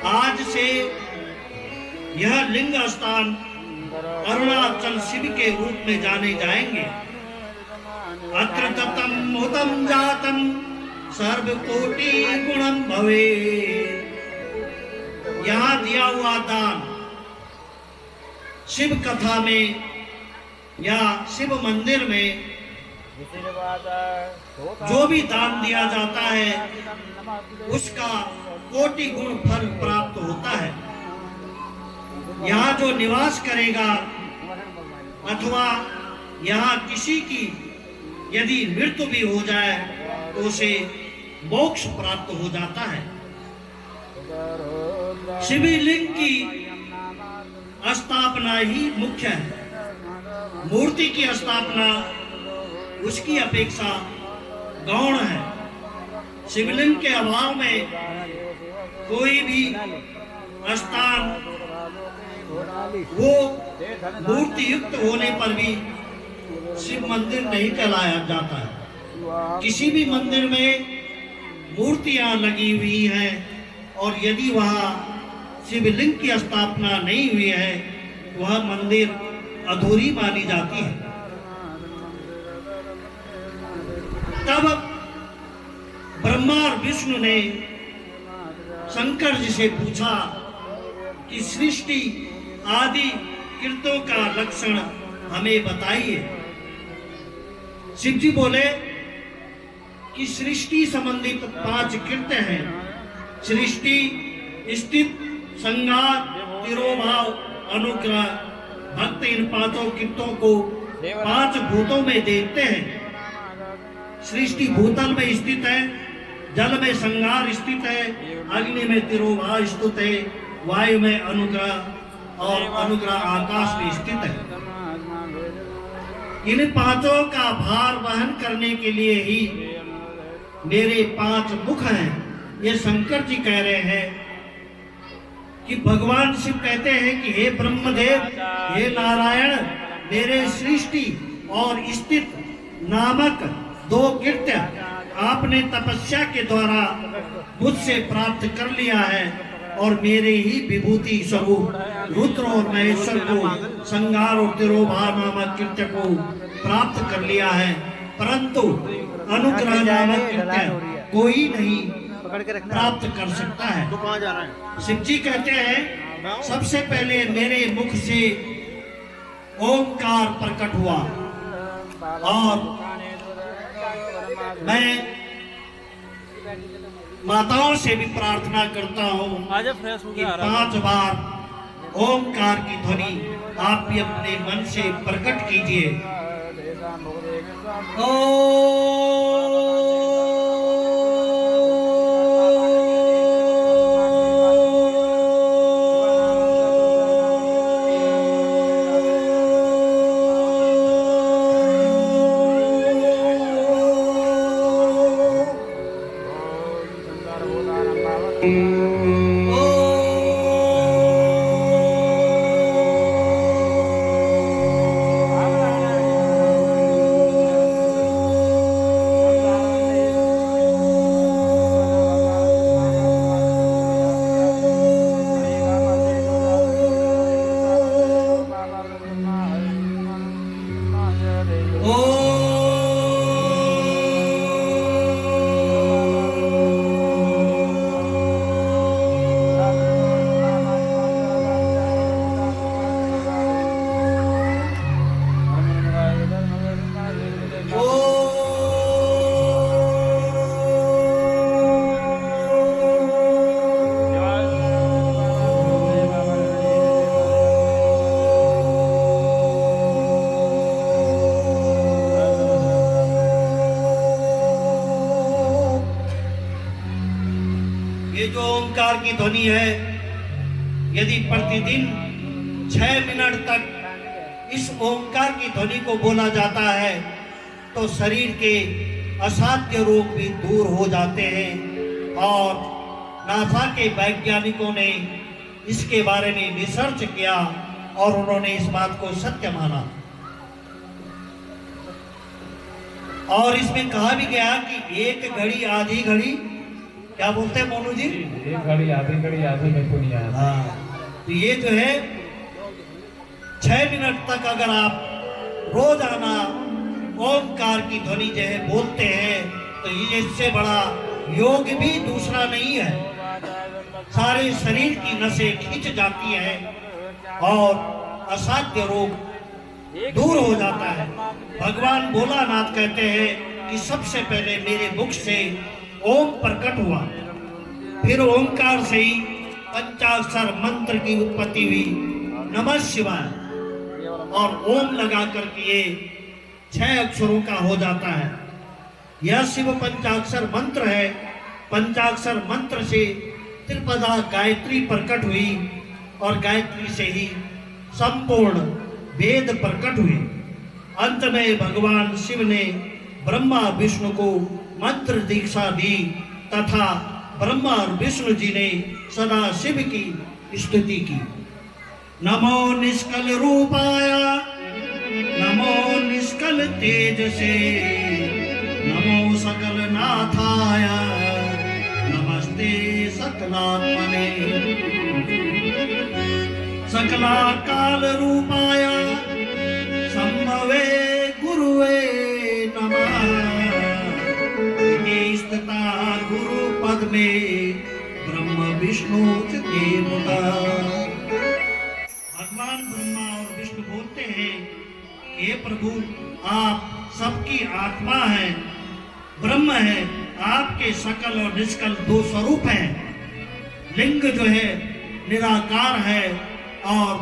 आज से यह लिंग स्थान अरुणाचल शिव के रूप में जाने जाएंगे। अत्र ततम हुतम जातम सर्वकोटि गुणम भवे। यहाँ दिया हुआ दान शिव कथा में या शिव मंदिर में जो भी दान दिया जाता है उसका कोटि गुण फल प्राप्त होता है। यहाँ जो निवास करेगा अथवा यहाँ किसी की यदि मृत्यु भी हो जाए तो उसे मोक्ष प्राप्त हो जाता है। शिवलिंग की स्थापना ही मुख्य है। मूर्ति की स्थापना उसकी अपेक्षा गौण है। शिवलिंग के अभाव में कोई भी स्थान वो मूर्ति युक्त होने पर भी शिव मंदिर नहीं कहलाया जाता है। किसी भी मंदिर में मूर्तियां लगी हुई हैं और यदि वहां शिवलिंग की स्थापना नहीं हुई है तो वह मंदिर अधूरी मानी जाती है। तब ब्रह्मा और विष्णु ने शंकर जी से पूछा कि सृष्टि आदि कृतों का लक्षण हमें बताइए। शिव जी बोले कि सृष्टि संबंधित 5 कृत्य हैं। सृष्टि, स्थित, संघात, तिरोभाव, अनुग्रह। भक्त इन 5 कृत्यों को 5 भूतों में देखते हैं। सृष्टि भूतल में स्थित है, जल में संघार स्थित है, अग्नि में तिरोभाव स्थित है, वायु में अनुग्रह और अनुग्रह आकाश में स्थित है। इन 5 का भार वहन करने के लिए ही मेरे 5 मुख हैं। ये शंकर जी कह रहे हैं कि भगवान शिव कहते हैं कि हे ब्रह्मदेव, हे नारायण, मेरे सृष्टि और स्थित नामक 2 कृत्य आपने तपस्या के द्वारा मुझसे प्राप्त कर लिया है और मेरे ही विभूति स्वरूप रुद्र और महेश्वर को संगार और तिरोभाव नामक कृत्य को प्राप्त कर लिया है, परंतु अनुग्रह नामक कृत्य कोई नहीं प्राप्त कर सकता है। शिव जी कहते हैं सबसे पहले मेरे मुख से ओंकार प्रकट हुआ और मैं माताओं से भी प्रार्थना करता हूँ कि 5 बार ओंकार की ध्वनि आप भी अपने मन से प्रकट कीजिए। ओंकार की ध्वनि है, यदि प्रतिदिन 6 मिनट तक इस ओंकार की ध्वनि को बोला जाता है तो शरीर के असाध्य रोग भी दूर हो जाते हैं। और नासा के वैज्ञानिकों ने इसके बारे में रिसर्च किया और उन्होंने इस बात को सत्य माना। और इसमें कहा भी गया कि एक घड़ी आधी घड़ी क्या बोलते हैं मोनू जी? एक घड़ी आधी मेरे को नहीं आया। हाँ, तो ये जो है 6 मिनट तक अगर आप रोजाना ओमकार की ध्वनि जो है बोलते हैं तो ये इससे बड़ा योग भी दूसरा नहीं है। सारे शरीर की नसें खींच जाती है और असाध्य रोग दूर हो जाता है। भगवान भोलानाथ कहते हैं कि सबसे पहले मेरे मुख से ओम प्रकट हुआ, फिर ओमकार से ही पंचाक्षर मंत्र की उत्पत्ति हुई, नमः शिवाय, और ओम लगा करके ये 6 अक्षरों का हो जाता है। यह शिव पंचाक्षर मंत्र है। पंचाक्षर मंत्र से त्रिपदा गायत्री प्रकट हुई और गायत्री से ही संपूर्ण वेद प्रकट हुए। अंत में भगवान शिव ने ब्रह्मा विष्णु को मंत्र दीक्षा दी तथा ब्रह्मा और विष्णु जी ने सदा शिव की स्तुति की। नमो निष्कल रूपाय, नमो निष्कल तेज से, नमो सकल नाथाय, नमस्ते सकलात्मने, सकलाकाल रूपाय संभवे गुरुवे नमः, इति स्थिता गुरु पद में ब्रह्म विष्णु च देवता। भगवान ब्रह्मा और विष्णु बोलते हैं, हे प्रभु, आप सबकी आत्मा है, ब्रह्म है, आपके सकल और निष्कल 2 स्वरूप हैं। लिंग जो है निराकार है और